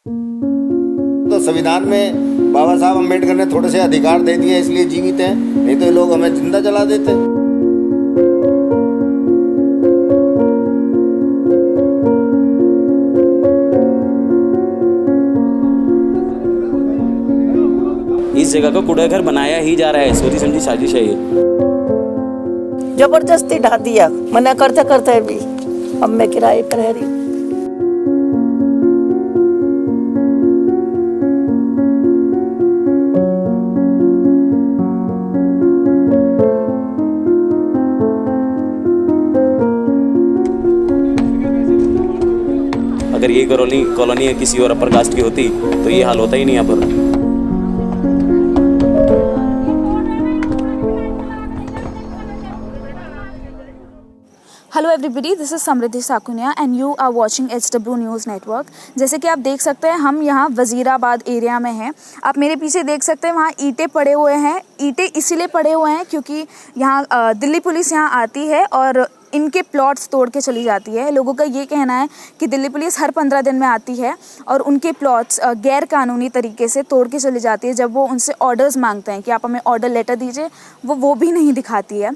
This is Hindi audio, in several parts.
तो संविधान में बाबा साहब अम्बेडकर ने थोड़े से अधिकार दे दिए, इसलिए जीवित हैं, नहीं तो ये लोग हमें जिंदा जला देते। इस जगह को कूड़ा घर बनाया ही जा रहा है, सोची समझी साजिश है ये। जबरदस्ती ढा दिया, मना करते करते भी अब मैं किराए पर रह रही। अगर ये कॉलोनी किसी और अपर कास्ट की होती तो ये हाल होता ही नहीं यहाँ पर। Hello everybody, this is Samriddhi Sakunia and you are watching HW news network. जैसे कि आप देख सकते हैं, हम यहाँ वज़ीराबाद एरिया में हैं। आप मेरे पीछे देख सकते हैं, वहाँ ईंटें पड़े हुए हैं। ईंटें इसीलिए पड़े हुए हैं क्योंकि यहाँ दिल्ली पुलिस यहाँ आती है और इनके प्लॉट्स तोड़ के चली जाती है। लोगों का ये कहना है कि दिल्ली पुलिस हर 15 दिन में आती है और उनके प्लॉट्स गैर कानूनी तरीके से तोड़ के चली जाती है। जब वो उनसे ऑर्डर्स मांगते हैं कि आप हमें ऑर्डर लेटर दीजिए, वो भी नहीं दिखाती है।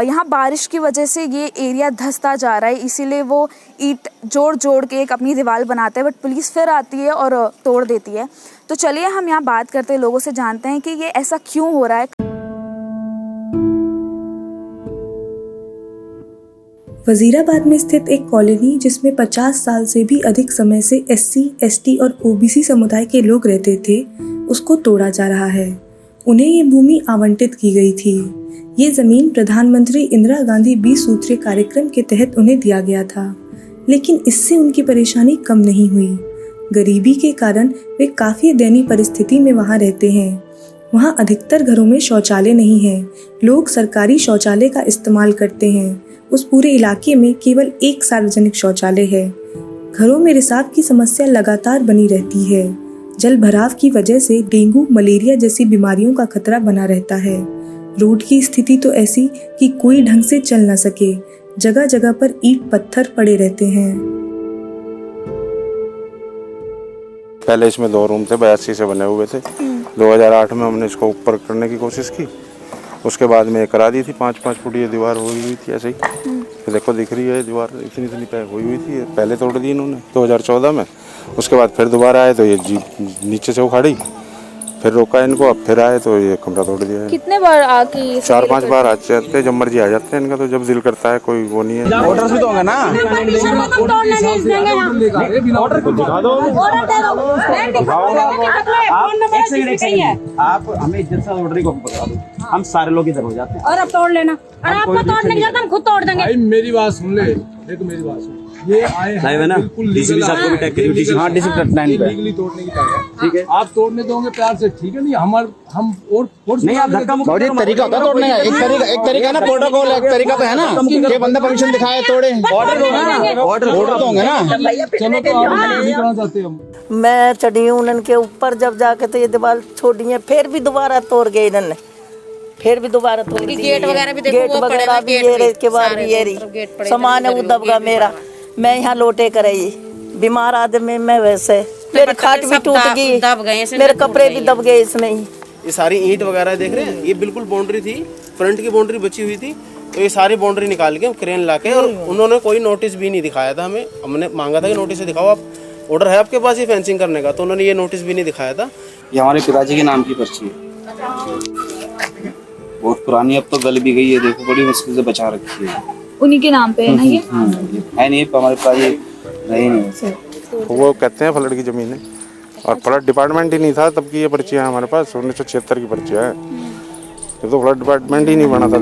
यहाँ बारिश की वजह से ये एरिया धंसता जा रहा है, इसीलिए वो ईंट जोड़ के एक अपनी दीवार बनाते हैं, बट पुलिस फिर आती है और तोड़ देती है। तो चलिए हम यहाँ बात करते हैं, लोगों से जानते हैं कि ये ऐसा क्यों हो रहा है। वजीराबाद में स्थित एक कॉलोनी जिसमें 50 साल से भी अधिक समय से SC, ST और OBC समुदाय के लोग रहते थे, उसको तोड़ा जा रहा है। उन्हें ये भूमि आवंटित की गई थी। ये जमीन प्रधानमंत्री इंदिरा गांधी 20 सूत्रीय कार्यक्रम के तहत उन्हें दिया गया था, लेकिन इससे उनकी परेशानी कम नहीं हुई। गरीबी के कारण वे काफ़ी दयनीय परिस्थिति में वहाँ रहते हैं। वहाँ अधिकतर घरों में शौचालय नहीं है। लोग सरकारी शौचालय का इस्तेमाल करते हैं। उस पूरे इलाके में केवल एक सार्वजनिक शौचालय है। घरों में रिसाव की समस्या लगातार बनी रहती है। जल भराव की वजह से डेंगू, मलेरिया जैसी बीमारियों का खतरा बना रहता है। रोड की स्थिति तो ऐसी कि कोई ढंग से चल न सके। जगह जगह पर ईंट पत्थर पड़े रहते हैं। पहले इसमें 2 रूम थे, 82 से बने हुए थे। 2008 में हमने इसको ऊपर करने की कोशिश की। उसके बाद में करा दी थी 5-5 फुट ये दीवार हुई थी ऐसे ही। तो देखो दिख रही है दीवार इतनी हुई थी। पहले तोड़ दी इन्होंने 2014 में। उसके बाद फिर दोबारा आए तो ये नीचे से उखाड़ी, फिर रोका इनको, अब फिर आए तो ये कमरा तोड़ दिया है। कितने बार आके 4-5 बार आ जाते हैं, जब मर्जी आ जाते हैं इनका, तो जब दिल करता है, कोई वो नहीं है। ऑर्डर भी तो होंगे ना, आप हमें इज्जत से ऑर्डर को बता दो, हम सारे लोग इधर हो जाते हैं। और अब तोड़ लेना, और आपको तोड़ने की जरूरत हम खुद तोड़ देंगे। भाई मेरी बात सुन ले, देखो मेरी बात सुन, ये आए हैं ना डीसीपी साहब को भी टैग करिए, डीसीपी हाँ डीसीपी टैग पे लीगली तोड़ने की तैयार है। ठीक है, आप तोड़ने दोगे प्यार से, ठीक है। नहीं हम और नहीं आप धक्का मुक्की एक तरीका होता है तोड़ने का, एक तरीका ना, प्रोटोकॉल एक तरीका तो है ना कि बंदा परमिशन दिखाए तोड़े। ऑर्डर तो होंगे ना। चलो तो आप नहीं करना चाहते हम। मैं चढ़ी हूँ उनके ऊपर, जब जाके तो ये दीवार छोड़ी है, फिर भी दोबारा तोड़ गए इन्होंने, फिर भी दोबारा तोड़ दी। गेट वगैरह भी देखो, गेट वगैरह भी ये के बाद भी ये रही सामान है वो दब गया मेरा। मैं यहाँ लोटे कर रही, बीमार आदमी मैं वैसे, मेरी खाट भी टूट गई, मेरे कपड़े भी दब गए इसमें ही। ये सारी ईंट वगैरह देख रहे हैं, ये बिल्कुल बाउंड्री थी, फ्रंट की बाउंड्री बची हुई थी, तो ये सारी बाउंड्री निकाल के क्रेन लाके, और उन्होंने कोई नोटिस भी नहीं दिखाया था हमें। हमने मांगा था कि नोटिस दिखाओ, आप ऑर्डर है आपके पास ये फेंसिंग करने का, तो उन्होंने ये नोटिस भी नहीं दिखाया था। ये हमारे पिताजी के नाम की पर्ची है, बहुत पुरानी, अब तो गल भी गई है, देखो बड़ी मुश्किल से बचा रखी है। उन्हीं के नाम पे है ना ये? है नहीं, हमारे पास ये रही नहीं। वो कहते हैं फ्लड की जमीन है, और फ्लड डिपार्टमेंट ही नहीं था तब की ये पर्चियाँ हमारे पास 1976 की पर्चियाँ हैं। ये तो फ्लड डिपार्टमेंट ही नहीं बना था।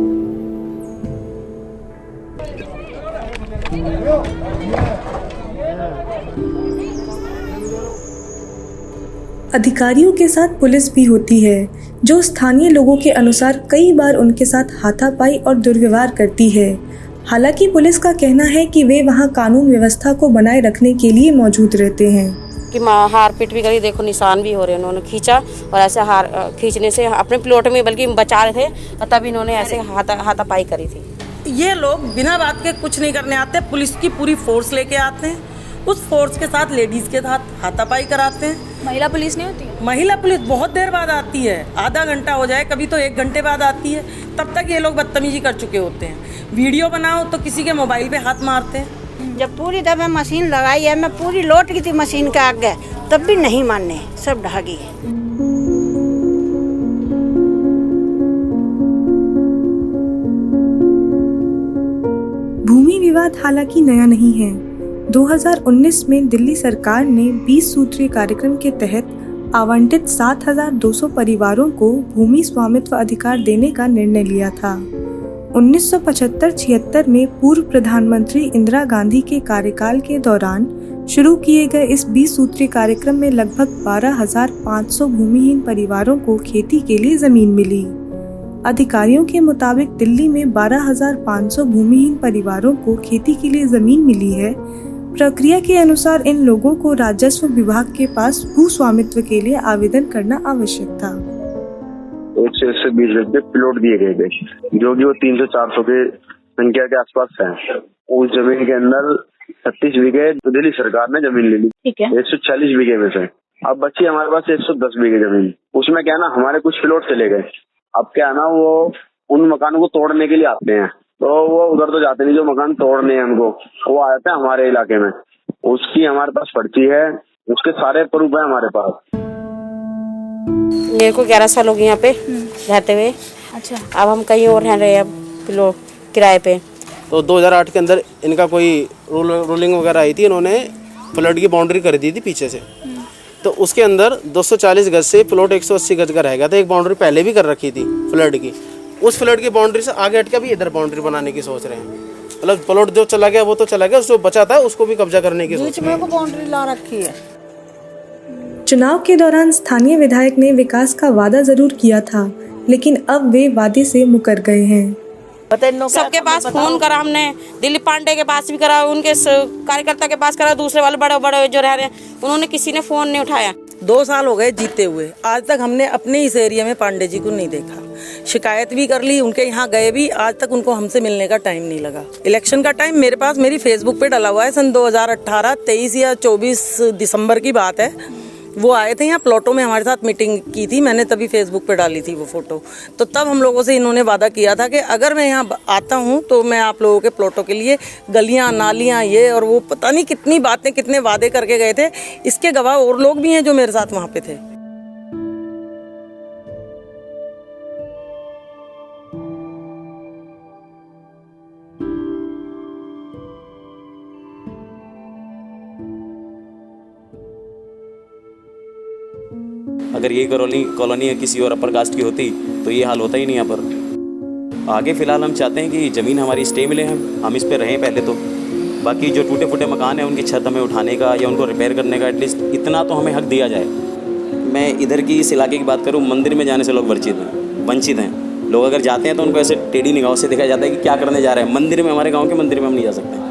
अधिकारियों के साथ पुलिस भी होती है, जो स्थानीय लोगों के अनुसार कई बार उनके साथ हाथापाई और दुर्व्यवहार करती है। हालांकि पुलिस का कहना है कि वे वहां कानून व्यवस्था को बनाए रखने के लिए मौजूद रहते हैं। कि हार पीट भी करी, देखो निशान भी हो रहे हैं, उन्होंने खींचा और ऐसे हार खींचने से अपने प्लॉट में बल्कि बचा रहे थे, और तब इन्होंने ऐसे हाथापाई करी थी। ये लोग बिना बात के कुछ नहीं करने आते, पुलिस की पूरी फोर्स लेके आते हैं उस फोर्स के साथ लेडीज़ के साथ हाथापाई कराते हैं। महिला पुलिस नहीं होती? महिला पुलिस बहुत देर बाद आती है, आधा घंटा हो जाए, कभी तो 1 घंटे बाद आती है, तब तक ये लोग बदतमीजी कर चुके होते हैं। वीडियो बनाओ तो किसी के मोबाइल पे हाथ मारते हैं। जब पूरी दफा मशीन लगाई है, मैं पूरी लौट गई थी मशीन के आगे, तब भी नहीं माने, सब ढह गई है। भूमि विवाद हालांकि नया नहीं है। 2019 में दिल्ली सरकार ने 20 सूत्रीय कार्यक्रम के तहत आवंटित 7,200 परिवारों को भूमि स्वामित्व अधिकार देने का निर्णय लिया था। 1975-76 में पूर्व प्रधानमंत्री इंदिरा गांधी के कार्यकाल के दौरान शुरू किए गए इस 20 सूत्रीय कार्यक्रम में लगभग 12,500 भूमिहीन परिवारों को खेती के लिए जमीन मिली। अधिकारियों के मुताबिक दिल्ली में 12,500 भूमिहीन परिवारों को खेती के लिए जमीन मिली है। प्रक्रिया के अनुसार इन लोगों को राजस्व विभाग के पास भू स्वामित्व के लिए आवेदन करना आवश्यक था। 120 गज के प्लॉट दिए गए थे, जो कि वो 300-400 के संख्या के आसपास है। उस जमीन के अंदर 36 बीघे दिल्ली सरकार ने जमीन ले ली, 140 बीघे में से। अब बची हमारे पास 110 बीघे जमीन। उसमें क्या ना, हमारे कुछ प्लॉट चले गए। अब क्या है ना, वो उन मकानों को तोड़ने के लिए आते हैं, तो वो उधर तो जाते नहीं, जो मकान तोड़ने हैं उनको, वो आ जाते हैं हमारे इलाके में। उसकी हमारे पास पर्ची है, उसके सारे प्रूफ है हमारे पास। मेरे को 11 साल हो गए यहाँ पे रहते हुए। अच्छा। अब हम कहीं और रह रहे हैं, अब किराए पे। तो 2008 के अंदर इनका कोई रूलिंग वगैरह आई थी, इन्होंने फ्लड की बाउंड्री कर दी थी पीछे से। तो उसके अंदर 240 गज से प्लॉट 180 गज का रह गया था। एक बाउंड्री पहले भी कर रखी थी फ्लड की, उस फ्लड की बाउंड्री से आगे हट के भी इधर बाउंड्री बनाने की सोच रहे हैं। मतलब प्लॉट जो चला गया वो तो चला गया, जो बचा था उसको भी कब्जा करने की सोच रहे हैं। बाउंड्री ला रखी है। चुनाव के दौरान स्थानीय विधायक ने विकास का वादा जरूर किया था, लेकिन अब वे वादे से मुकर गए हैं। सबके पास फोन करा हमने, दिलीप पांडे के पास भी करा, उनके कार्यकर्ता के पास करा, दूसरे वाले बड़े बड़े जो रह रहे हैं उन्होंने किसी ने फोन नहीं उठाया। 2 साल हो गए जीते हुए, आज तक हमने अपने इस एरिया में पांडे जी को नहीं देखा। शिकायत भी कर ली, उनके यहाँ गए भी, आज तक उनको हमसे मिलने का टाइम नहीं लगा। इलेक्शन का टाइम मेरे पास मेरी फेसबुक पे डला हुआ है, सन 2018, 23 या 24 दिसंबर की बात है। वो आए थे यहाँ प्लॉटों में, हमारे साथ मीटिंग की थी, मैंने तभी फेसबुक पे डाली थी वो फोटो। तो तब हम लोगों से इन्होंने वादा किया था कि अगर मैं यहाँ आता हूँ तो मैं आप लोगों के प्लॉटों के लिए गलियाँ नालियाँ ये और वो, पता नहीं कितनी बातें कितने वादे करके गए थे। इसके गवाह और लोग भी हैं जो मेरे साथ वहाँ पे थे। अगर ये कॉलोनी किसी और अपर कास्ट की होती तो ये हाल होता ही नहीं यहाँ पर। आगे फ़िलहाल हम चाहते हैं कि ज़मीन हमारी स्टे मिले, हम इस पे रहें पहले तो। बाकी जो टूटे फूटे मकान हैं उनकी छत हमें उठाने का या उनको रिपेयर करने का एटलीस्ट इतना तो हमें हक दिया जाए। मैं इधर की इस इलाके की बात करूँ, मंदिर में जाने से लोग वंचित हैं। लोग अगर जाते हैं तो उनको ऐसे टेढ़ी निगाहों से देखा जाता है कि क्या करने जा रहे हैं। मंदिर में, हमारे गाँव के मंदिर में हम नहीं जा सकते।